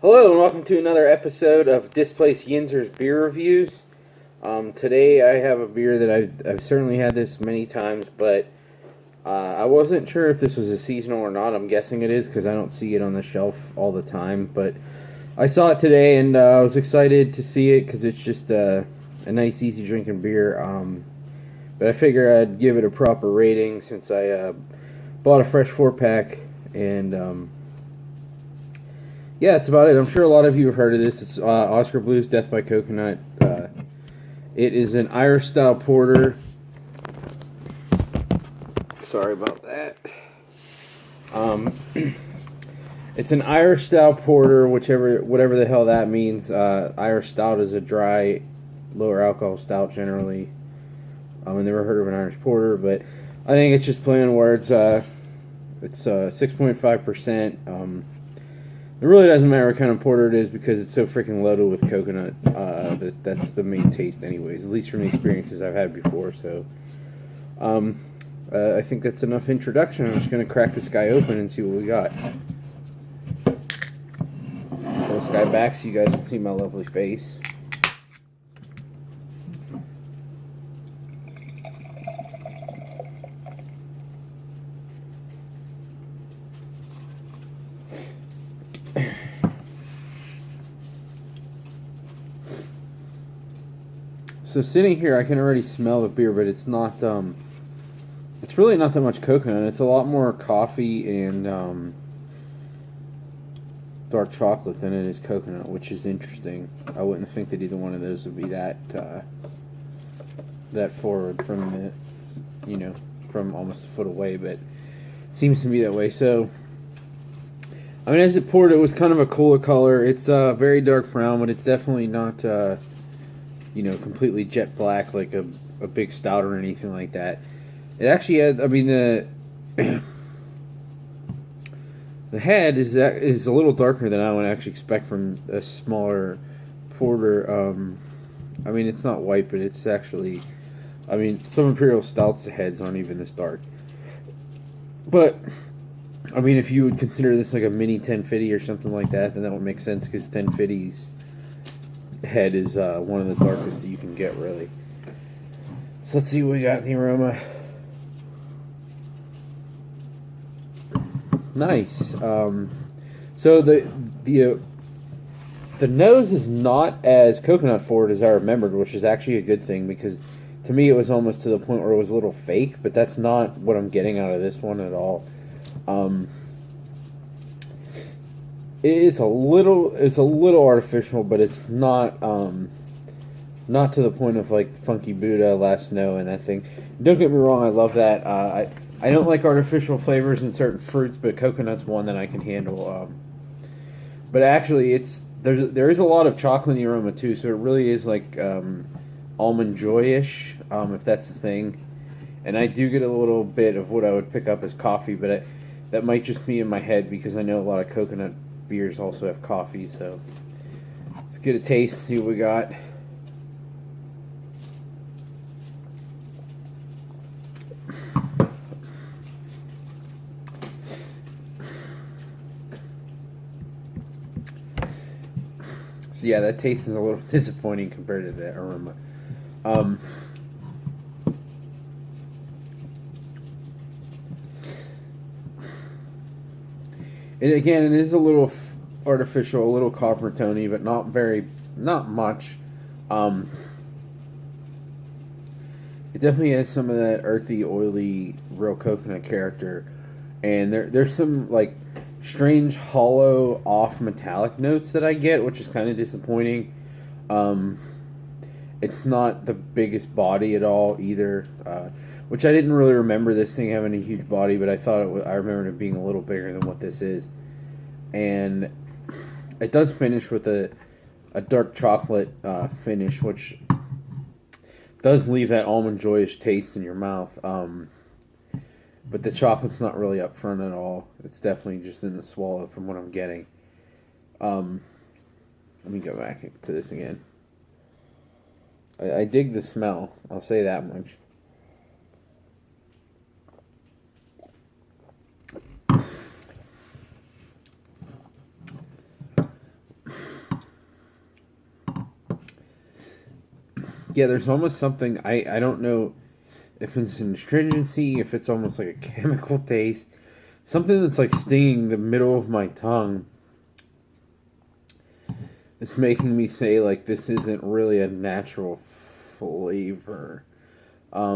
Hello and welcome to another episode of Displaced Yinzer's Beer Reviews. Today I have a beer that I've certainly had this many times, but I wasn't sure if this was a seasonal or not. I'm guessing it is because I don't see it on the shelf all the time, but I saw it today and I was excited to see it because it's just a nice, easy drinking beer. But I figure I'd give it a proper rating since I bought a fresh 4-pack and... yeah, that's about it. I'm sure a lot of you have heard of this. It's Oskar Blues Death by Coconut. It is an Irish-style porter. Sorry about that. It's an Irish-style porter, whatever the hell that means. Irish stout is a dry, lower alcohol stout generally. I've never heard of an Irish porter, but I think it's just playing words. It's 6.5%. It really doesn't matter what kind of porter it is because it's so freaking loaded with coconut. That's the main taste anyways, at least from the experiences I've had before. So I think that's enough introduction. I'm just going to crack this guy open and see what we got. Pull this guy back so you guys can see my lovely face. So sitting here, I can already smell the beer, but it's not, it's really not that much coconut. It's a lot more coffee and dark chocolate than it is coconut, which is interesting. I wouldn't think that either one of those would be that forward from from almost a foot away, but it seems to be that way. So, I mean, as it poured, it was kind of a cooler color. It's very dark brown, but it's definitely not... completely jet black like a big stout or anything like that. It actually had, the the head is a little darker than I would actually expect from a smaller porter. It's not white, but it's actually, some imperial stouts, the heads aren't even this dark. But if you would consider this like a mini 1050 or something like that, then that would make sense because 1050s head is one of the darkest that you can get, really. So let's see what we got in the aroma. Nice. So the nose is not as coconut forward as I remembered, which is actually a good thing because to me it was almost to the point where it was a little fake, but that's not what I'm getting out of this one at all. It's a little artificial, but it's not not to the point of like Funky Buddha, Last Snow, and that thing. Don't get me wrong, I love that. I don't like artificial flavors in certain fruits, but coconut's one that I can handle. But actually, there is a lot of chocolate in the aroma too, so it really is like almond joy-ish, if that's the thing. And I do get a little bit of what I would pick up as coffee, but that might just be in my head because I know a lot of coconut beers also have coffee. So let's get a taste, see what we got. So yeah, that taste is a little disappointing compared to the aroma. And again, it is a little artificial, a little copper tony, but not much. It definitely has some of that earthy, oily, real coconut character, and there's some like strange, hollow, off metallic notes that I get, which is kind of disappointing. It's not the biggest body at all either, which I didn't really remember this thing having a huge body, but I thought I remembered it being a little bigger than what this is. And it does finish with a dark chocolate finish, which does leave that almond joyish taste in your mouth. But the chocolate's not really up front at all. It's definitely just in the swallow from what I'm getting. Let me go back to this again. I dig the smell. I'll say that much. Yeah, there's almost something, I don't know if it's an astringency, if it's almost like a chemical taste. Something that's like stinging the middle of my tongue. It's making me say like this isn't really a natural flavor. I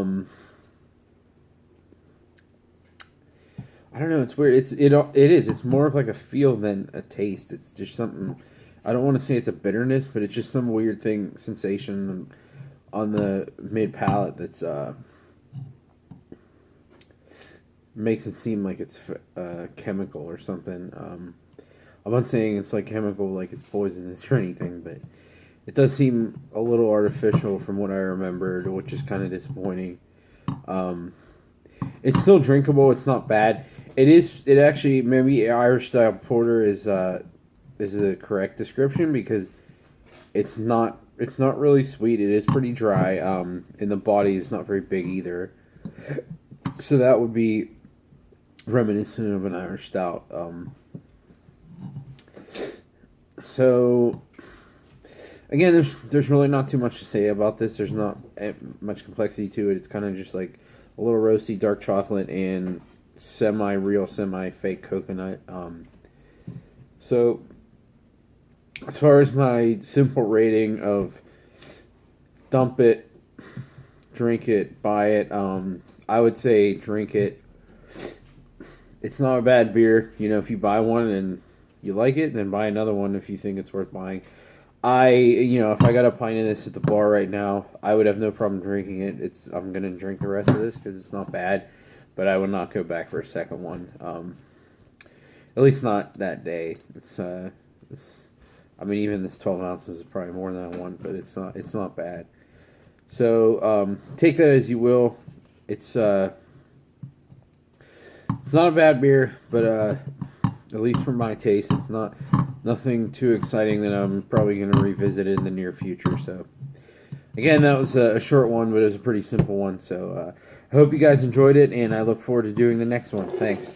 don't know. It's weird. It is. It's more of like a feel than a taste. It's just something. I don't want to say it's a bitterness, but it's just some weird sensation on the mid palate that's makes it seem like it's chemical or something. I'm not saying it's like chemical, like it's poisonous or anything, but it does seem a little artificial from what I remembered, which is kind of disappointing. It's still drinkable. It's not bad. It is. It actually maybe Irish style porter is the correct description because it's not really sweet. It is pretty dry. And the body is not very big either. So that would be reminiscent of an Irish stout. So again, there's really not too much to say about this. There's not much complexity to it. It's kind of just like a little roasty dark chocolate and semi-real, semi-fake coconut. So as far as my simple rating of dump it, drink it, buy it, I would say drink it. It's not a bad beer. You know, if you buy one and you like it, then buy another one if you think it's worth buying. If I got a pint of this at the bar right now, I would have no problem drinking it. I'm gonna drink the rest of this because it's not bad, but I would not go back for a second one. At least not that day. Even this 12 ounces is probably more than I want, but it's not bad. So take that as you will. It's not a bad beer, but at least for my taste, it's nothing too exciting that I'm probably going to revisit it in the near future. So, again, that was a short one, but it was a pretty simple one. So, I hope you guys enjoyed it, and I look forward to doing the next one. Thanks.